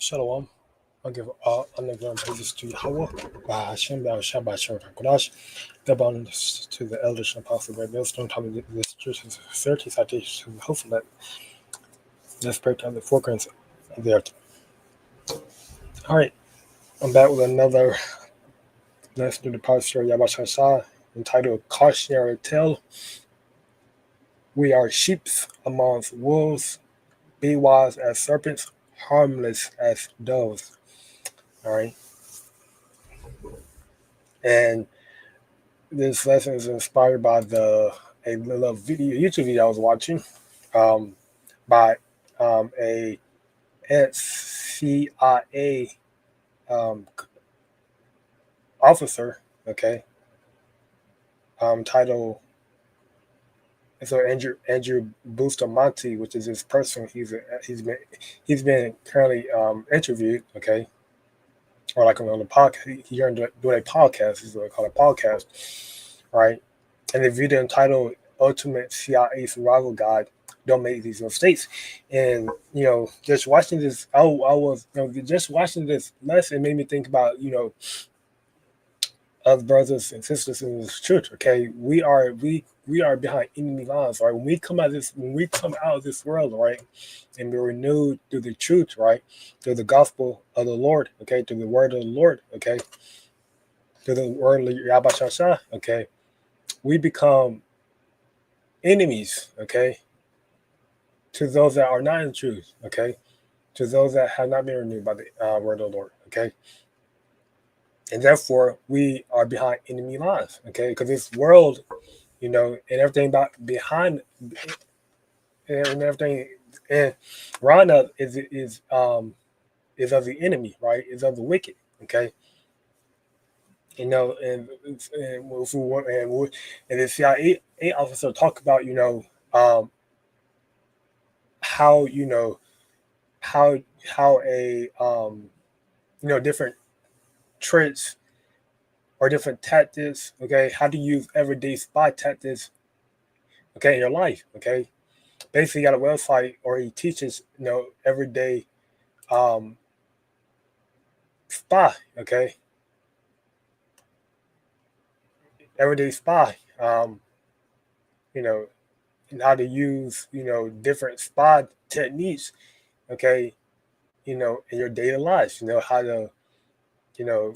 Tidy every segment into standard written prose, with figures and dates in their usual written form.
Shalom. I'll give all honor and praises to Yahweh, Hashem, Shabbat, Shabbat, Kodash, the abundance to the elders and apostles, great millstone, Tommy, this church is 30 citations, hopefully that let's break down the foregrounds of the earth. All right, I'm back with another lesson to the pastor Yahweh Shah entitled Cautionary Tale. We are sheep amongst wolves, be wise as serpents, harmless as doves. All right. And this lesson is inspired by a little YouTube video I was watching by a CIA officer, okay, titled so Andrew Bustamante, which is this person. He's been currently interviewed, okay, or like on the podcast. You're doing a podcast. This is what I call a podcast, right? And the video entitled "Ultimate CIA Survival Guide." Don't make these mistakes. And just watching this, I was just watching this lesson made me think about other brothers and sisters in this church. Okay, we are behind enemy lines, right? When we come out of this world, right, and we're renewed through the truth, right, through the gospel of the Lord, okay, through the word of the Lord, okay, through the word of Yahweh Shah, okay, we become enemies, okay, to those that are not in truth, okay, to those that have not been renewed by the word of the Lord, okay. And therefore, we are behind enemy lines, okay? Because this world, and everything behind, and everything, and around us is of the enemy, right? Is of the wicked, okay? And if we want, and the CIA officer talk about, how a different traits or different tactics, okay, how to use everyday spy tactics, okay, in your life, okay. Basically, you got a website, or he teaches, everyday spy, okay, everyday spy, and how to use, different spy techniques, okay, in your daily life, how to,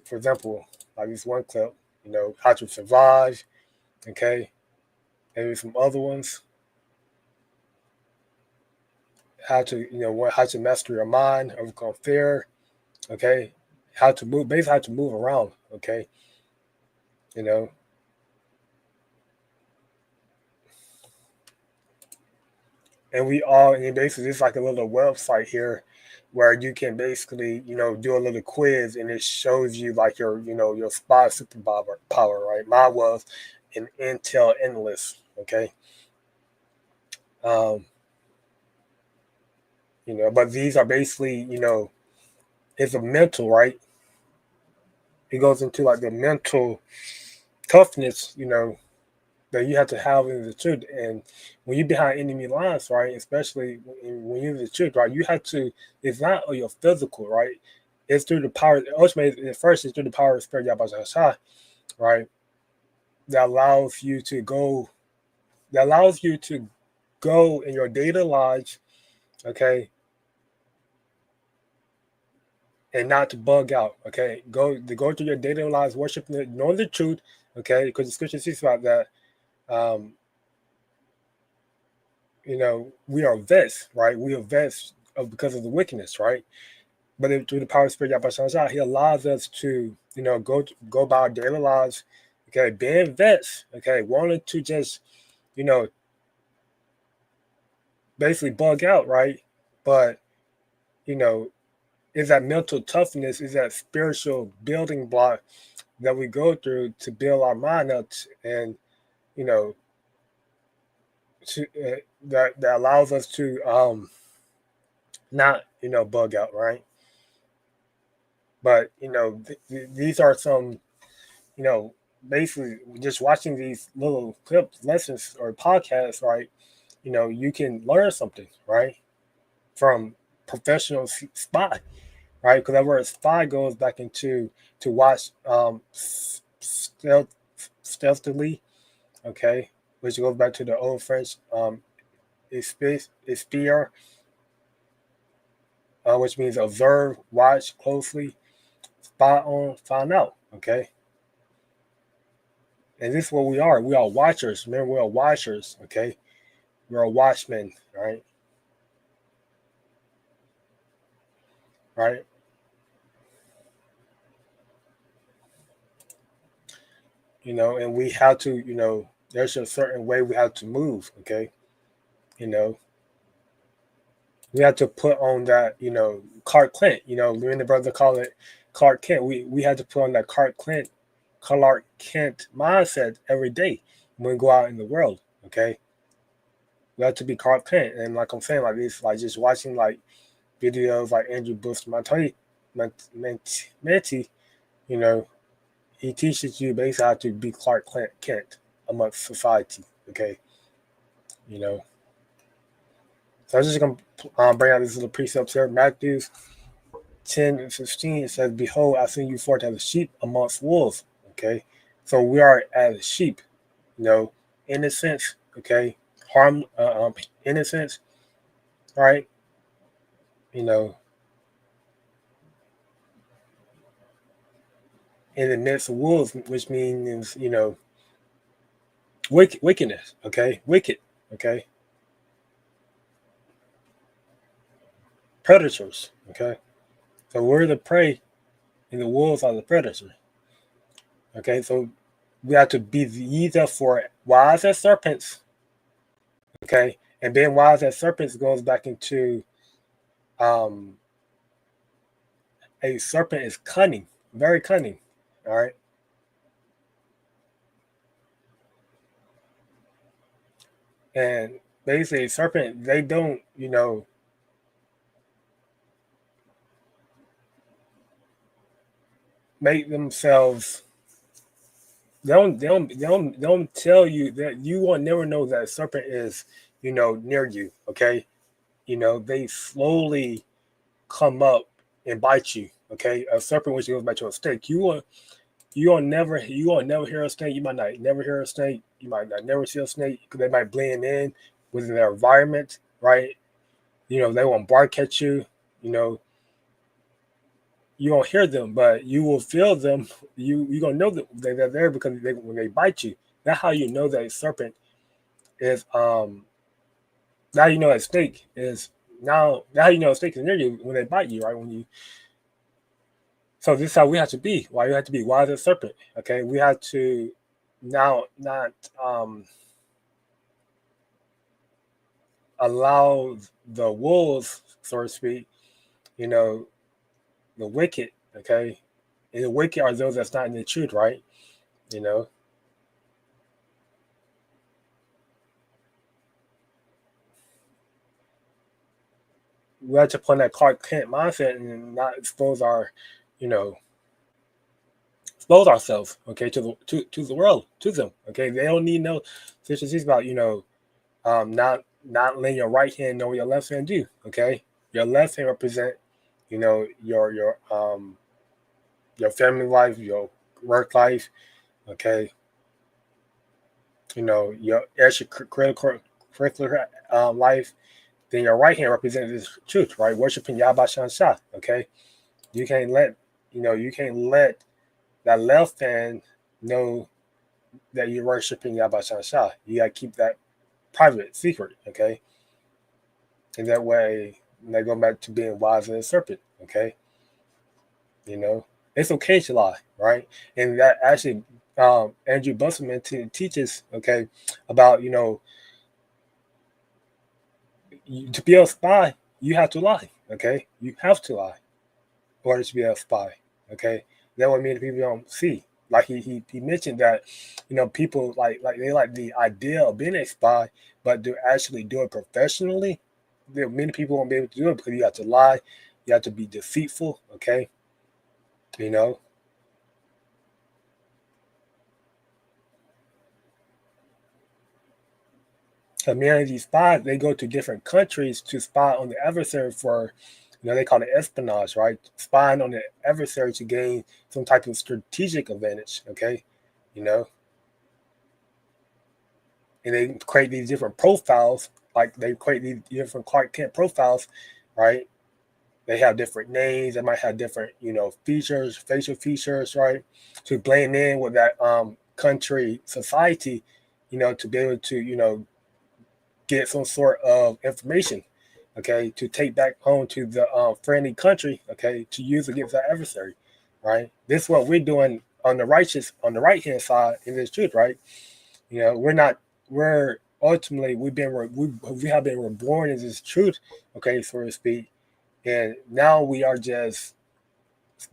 for example, like this one clip, how to survive, okay, maybe some other ones, how to master your mind, overcome fear, okay, how to move, basically how to move around, okay, and basically it's like a little website here where you can basically do a little quiz, and it shows you like your spy superpower power, right? Mine was an intel analyst, okay. But these are basically it's a mental, right? It goes into like the mental toughness, that you have to have in the truth. And when you're behind enemy lines, right, especially when you're in the truth, right, you have to, it's not your physical, right? It's through the power, ultimately, at first, it's through the power of the Spirit, Yahweh Shah, right? That allows you to go in your daily lives, okay, and not to bug out, okay? Go through your daily lives, worshiping, knowing the truth, okay, because the scripture speaks about that. We are vexed, right? We are vexed because of the wickedness, right? But through the power of the Spirit, Yahweh, He allows us to, go about our daily lives, okay, being vexed, okay, wanting to just, basically bug out, right? But, is that mental toughness, is that spiritual building block that we go through to build our mind up, and, that allows us to not bug out, right? But these are some basically just watching these little clips, lessons, or podcasts, right? You can learn something, right, from professional spy, right? Because that word spy goes back into to watch stealthily, okay, which goes back to the old French espier, which means observe, watch closely, spy on, find out, okay. And this is what we are. We are watchers. Remember, we are watchers, okay. We are watchmen, right? Right. And we have to, there's a certain way we have to move, okay. You know, we have to put on that, Clark Clint. Me and the brother call it Clark Kent. We have to put on that Clark Kent mindset every day when we go out in the world. Okay, we have to be Clark Kent, and like I'm saying, like this, like just watching like videos like Andrew Bustamante, Menti, you know, he teaches you basically how to be Clark Kent amongst society. Okay, you know. So I'm just gonna bring out this little precept here. Matthew's 10 and 15, it says, behold, I send you forth as a sheep amongst wolves. Okay. So we are as sheep, innocence, okay, innocence, right? You know, in the midst of wolves, which means, wickedness, okay, wicked, okay, predators, okay. So we're the prey and the wolves are the predator, okay. So we have to be ye therefore wise as serpents, okay. And being wise as serpents goes back into um, a serpent is cunning, very cunning. All right. And basically, a serpent, they don't, make themselves, they don't tell you that you will never know that a serpent is, near you. Okay. They slowly come up and bite you. Okay. A serpent, which goes back to a snake, you will never hear a snake. You might not never hear a snake. You might not never see a snake because they might blend in within their environment, right? They won't bark at you. You know, you won't hear them, but you will feel them. You gonna know that they're there because when they bite you. That's how you know that a serpent is. Now you know a snake is now you know a snake is near you when they bite you, right? So this is how we have to be. Why you have to be wise as a serpent. Okay, we have to now not allow the wolves, so to speak, you know, the wicked, okay? And the wicked are those that's not in the truth, right? You know, we have to put in that Clark Kent mindset and not you know, expose ourselves, okay, to the world, to them, okay. They don't need no statistics about not letting your right hand know what your left hand do, okay. Your left hand represent, your family life, your work life, okay. Your extracurricular life. Then your right hand represents this truth, right? Worshiping Yahweh Shah, okay? You can't let that left hand know that you're worshiping Yahweh Shah. You gotta keep that private, secret, okay? And that way, they go back to being wise as a serpent, okay? You know, it's okay to lie, right? And that actually, Andrew Busselman teaches, okay, about to be a spy, you have to lie, okay? You have to lie in order to be a spy, okay? That what many people don't see. Like he mentioned that, people like they like the idea of being a spy, but to actually do it professionally, many people won't be able to do it because you have to lie, you have to be deceitful, okay? You know, so many of these spies they go to different countries to spy on the adversary for They call it espionage, right? Spying on the adversary to gain some type of strategic advantage. Okay, you know, and they create these different profiles, like they create these different Clark Kent profiles, right? They have different names. They might have different, features, facial features, right, to blend in with that country society, to be able to, get some sort of information, okay, to take back home to the friendly country, okay, to use against our adversary, right? This is what we're doing on the right hand side in this truth, right? We're not, we're ultimately we have been reborn in this truth, okay, so to speak, and now we are just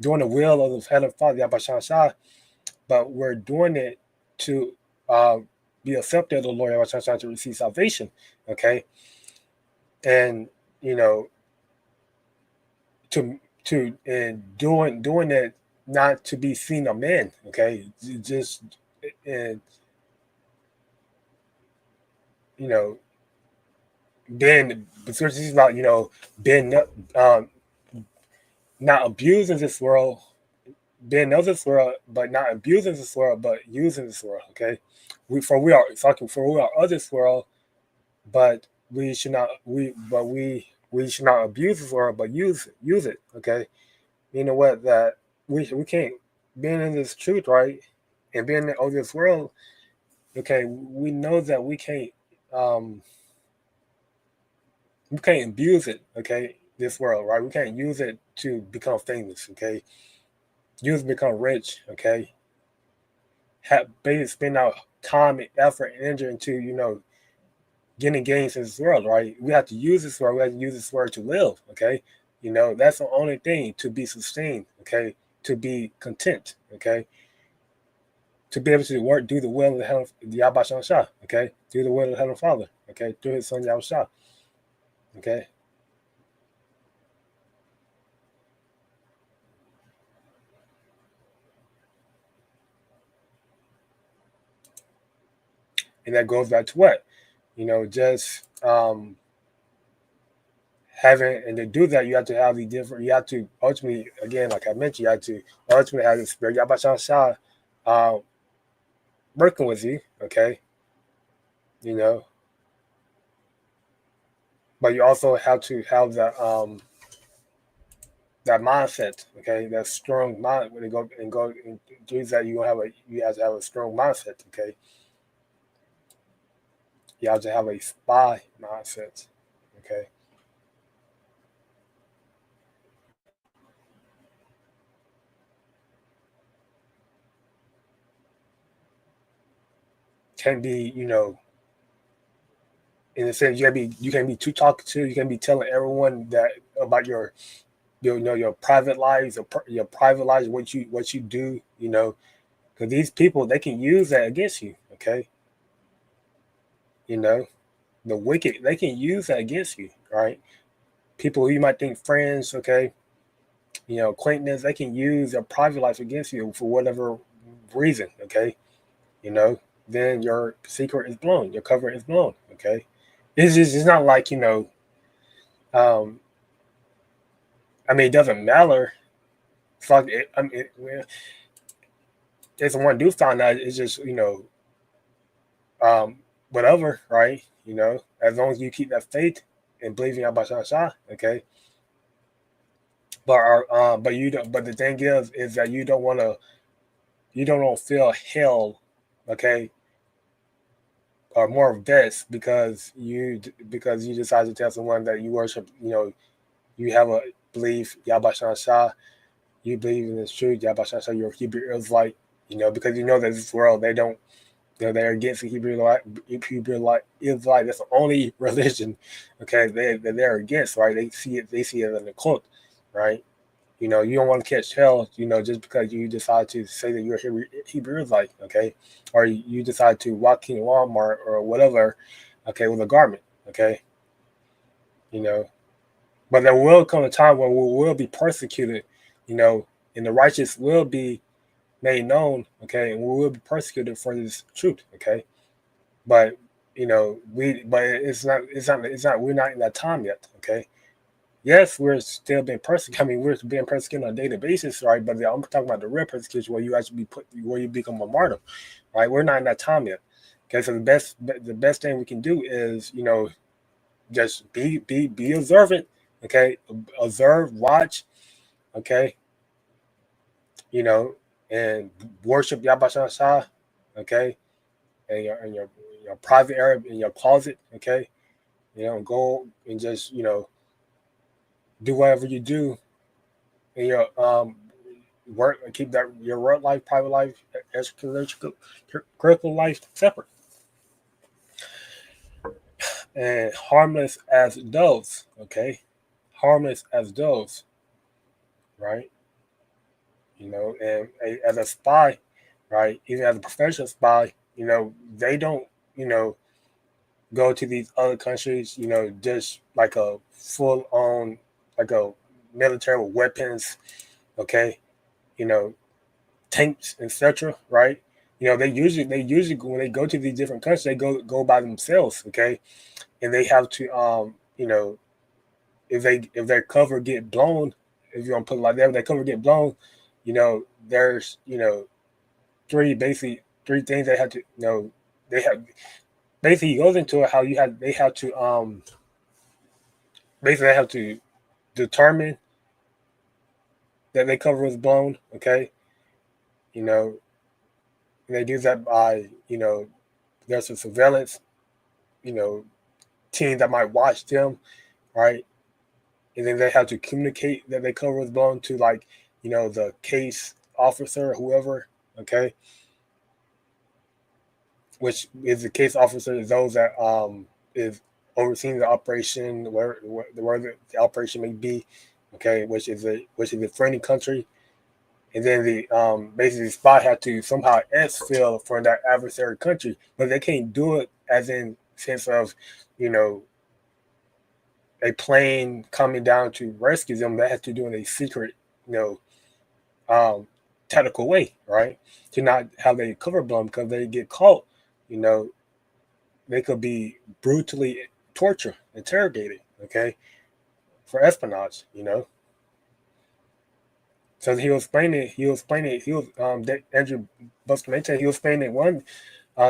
doing the will of the Heavenly Father, Yabba Shah, but we're doing it to uh, be accepted of the Lord Yabba Shah to receive salvation, okay, and you know to and doing it not to be seen of men, okay, just and you know being because this is about being not abusing this world, being of this world, but not abusing this world, but using this world. Okay, we are talking for we are of this world, but we should not abuse this world, but use it. Okay, you know what that we can't being in this truth, right, and being of this world. Okay, we know that um we can't abuse it. Okay, this world, right? We can't use it to become famous. Okay, use it to become rich. Okay, have basically spend our time and effort and energy into getting gains in this world, right? We have to use this word. We have to use this word to live. Okay, that's the only thing to be sustained. Okay, to be content. Okay, to be able to work, do the will of the Heavenly Yahweh Shah. Okay, do the will of the Heavenly Father. Okay, through His Son Yahweh Shah. Okay, and that goes back to what just having, and to do that, you have to have the different. You have to ultimately, again, like I mentioned, you have to ultimately have the Spirit Yahweh Shah working with you. Okay, you know, but you also have to have that mindset. Okay, that strong mind when you go and do that. You have to have a strong mindset. Okay, you have to have a spy mindset. Okay, can be in a sense you can be too talkative. You can be telling everyone that about your private lives, your private lives, what you do. Because these people, they can use that against you. Okay, you know the wicked, they can use that against you, right? People who you might think friends, okay, acquaintances, they can use their private life against you for whatever reason, okay, you know, then your secret is blown, your cover is blown, okay. It's not like um, I mean, it doesn't matter. Fuck it. I mean, if someone do find out, it's just whatever, right? As long as you keep that faith and believing Abba Shah, okay. But you don't. But the thing is that you don't want to feel hell, okay, or more of this because you decide to tell someone that you worship, you have a belief Yahweh Shah, you believe in this truth, Yahweh Shah, you're a Hebrew Israelite, because you know that this world they don't, they're against the Hebrew Israelite. That's the only religion, okay, they're against, right? They see it as a cult, right? You don't want to catch hell, just because you decide to say that you're Hebrew Israelite, okay, or you decide to walk in Walmart or whatever, okay, with a garment, okay, you know. But there will come a time when we will be persecuted, you know, and the righteous will be made known, okay, and we will be persecuted for this truth, okay. But but it's not we're not in that time yet, okay. Yes, we're still being persecuted. I mean, we're being persecuted on a daily basis, right? But I'm talking about the real persecution where you actually be put, where you become a martyr, right? We're not in that time yet. Okay, so the best thing we can do is, just be observant. Okay, observe, watch. Okay, you know, and worship Yabba Shah. Okay, in your private area, in your closet. Okay, go and just do whatever you do in your work, and keep that your work life, private life, extracurricular life separate, and harmless as doves. Okay, harmless as doves, right? And as a spy, right? Even as a professional spy, they don't, you know, go to these other countries, just like a full on, like a military with weapons, okay, you know, tanks, etc. Right? They usually when they go to these different countries, they go by themselves, okay, and they have to if their cover get blown, if you want to put it like that, if their cover get blown, there's three things they have to they have basically he goes into it how they have to basically they have to determine that their cover was blown, okay, you know, and they do that by there's a surveillance you know team that might watch them, right? And then they have to communicate that their cover was blown to, like, the case officer or whoever, okay, which is the case officer is those that is overseeing the operation, where the operation may be, okay, which is a friendly country, and then the basically the spy had to somehow exfil from that adversary country, but they can't do it as in sense of you know a plane coming down to rescue them. They have to do in a secret, you know, um, tactical way, right? To not have a cover blown because they get caught, you know, they could be brutally tortured, interrogated, okay, for espionage. So he was Andrew Bustamante, he was explaining one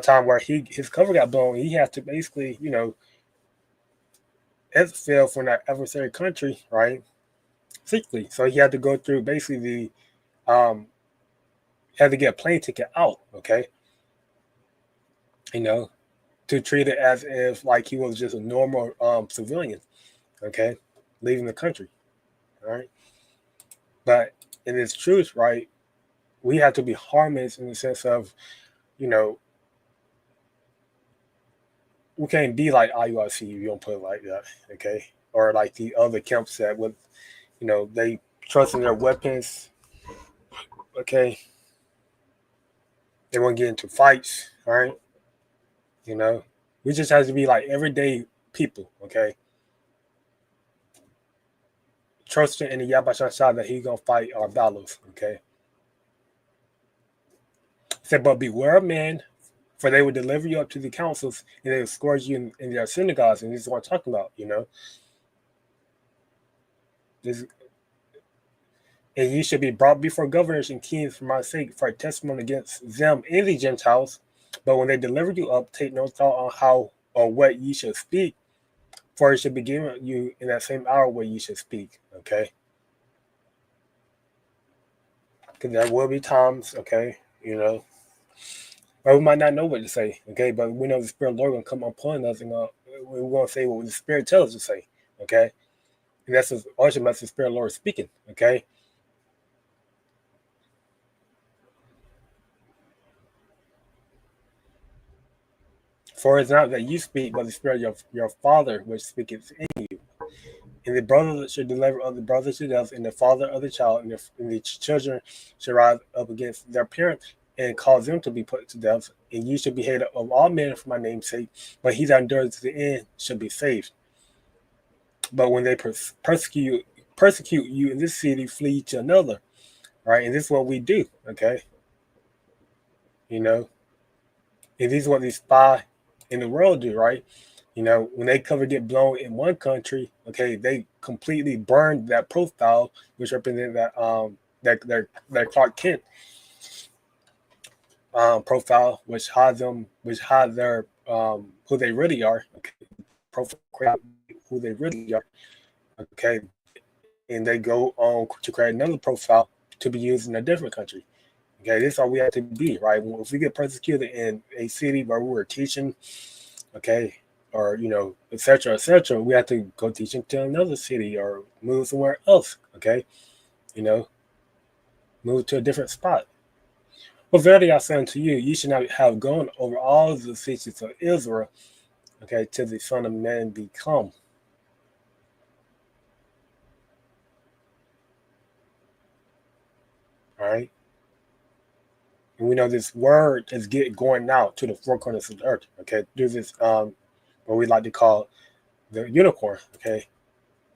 time where his cover got blown. He had to basically, exfil from that adversary country, right? Secretly. So he had to go through basically um, had to get a plane ticket out, okay, you know, to treat it as if like he was just a normal civilian, okay, leaving the country, all right. But in its truth, right, we have to be harmless in the sense of, you know, we can't be like IUIC, you don't put it like that, okay, or like the other camps that with, they trust in their weapons, okay, they won't get into fights, all right, you know, we just have to be like everyday people, okay, trusting in the Yabashasha that he's gonna fight our battles. Okay. He said, but beware of men, for they will deliver you up to the councils and they will scourge you in their synagogues. And this is what I'm talking about. This, and you should be brought before governors and kings for my sake, for a testimony against them and the Gentiles. But when they deliver you up, take no thought on how or what ye should speak, for it should be given you in that same hour where ye should speak. Okay. Because there will be times, okay, or we might not know what to say, okay? But we know the Spirit of the Lord gonna come upon us, and we're gonna say what the Spirit tells us to say, okay? And that's ultimately the Spirit of the Lord speaking, okay? For it's not that you speak, but the Spirit of your Father which speaketh in you. And the brother should deliver other brothers to death, and the father of the child, and the children should rise up against their parents and cause them to be put to death. And you should be hated of all men for my name's sake, but he that endures to the end shall be saved. But when they persecute you in this city, flee to another, right? And this is what we do, okay? You know, and this is what these spy in the world do, right? When they cover get blown in one country, okay, they completely burned that profile, which represented that Clark Kent profile, which hides their who they really are. Okay, profile who they really are. Okay, and they go on to create another profile to be used in a different country. Okay, this is all we have to be, right? If we get persecuted in a city where we were teaching, okay, or etc., etc., we have to go teaching to another city or move somewhere else. Okay, you know, move to a different spot. But verily I say unto you, you should not have gone over all the cities of Israel, okay, till the Son of Man be come. All right. And we know this word is going out to the four corners of the earth. Okay, through this what we like to call the unicorn. Okay,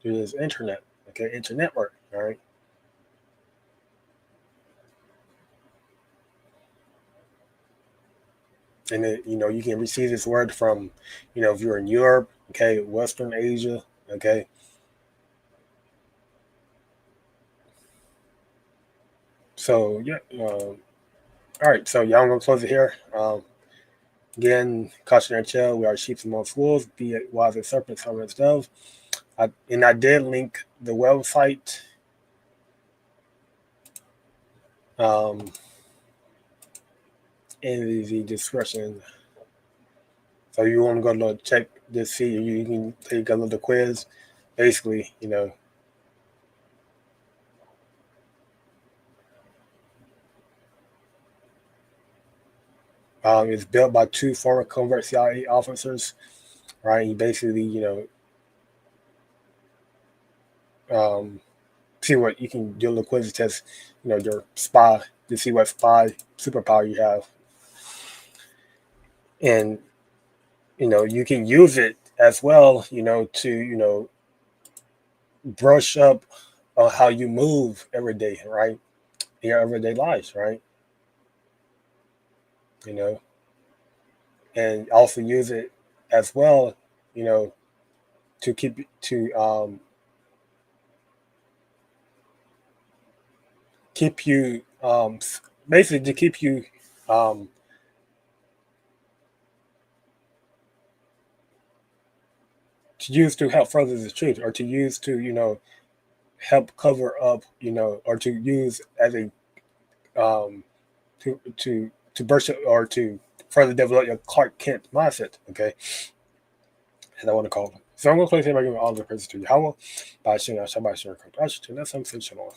through this internet. Okay, internet work. All right. And it, you can receive this word from, if you're in Europe, okay, Western Asia, okay. So yeah, all right. So yeah, I'm gonna close it here. Again, cautionary tale: we are sheep amongst wolves. Be it wise as serpents, harmless as doves. I did link the website um, in the description. So you want to go to check this, see you can take a little quiz. Basically, it's built by two former covert CIA officers, right? You basically, um, see what you can do a little quiz test, your spy to see what spy superpower you have. And, you can use it as well, to, brush up on how you move every day, right? In your everyday lives, right? You know, and also use it as well, you know, to keep you basically to keep you um, to use to help further the truth, or to use to help cover up, or to use as a to burst it, or to further develop your Clark Kent mindset. Okay, as I want to call it. So I'm going to close here by giving all the praise to Yahweh, by Shem Shabbat Shem Shalom.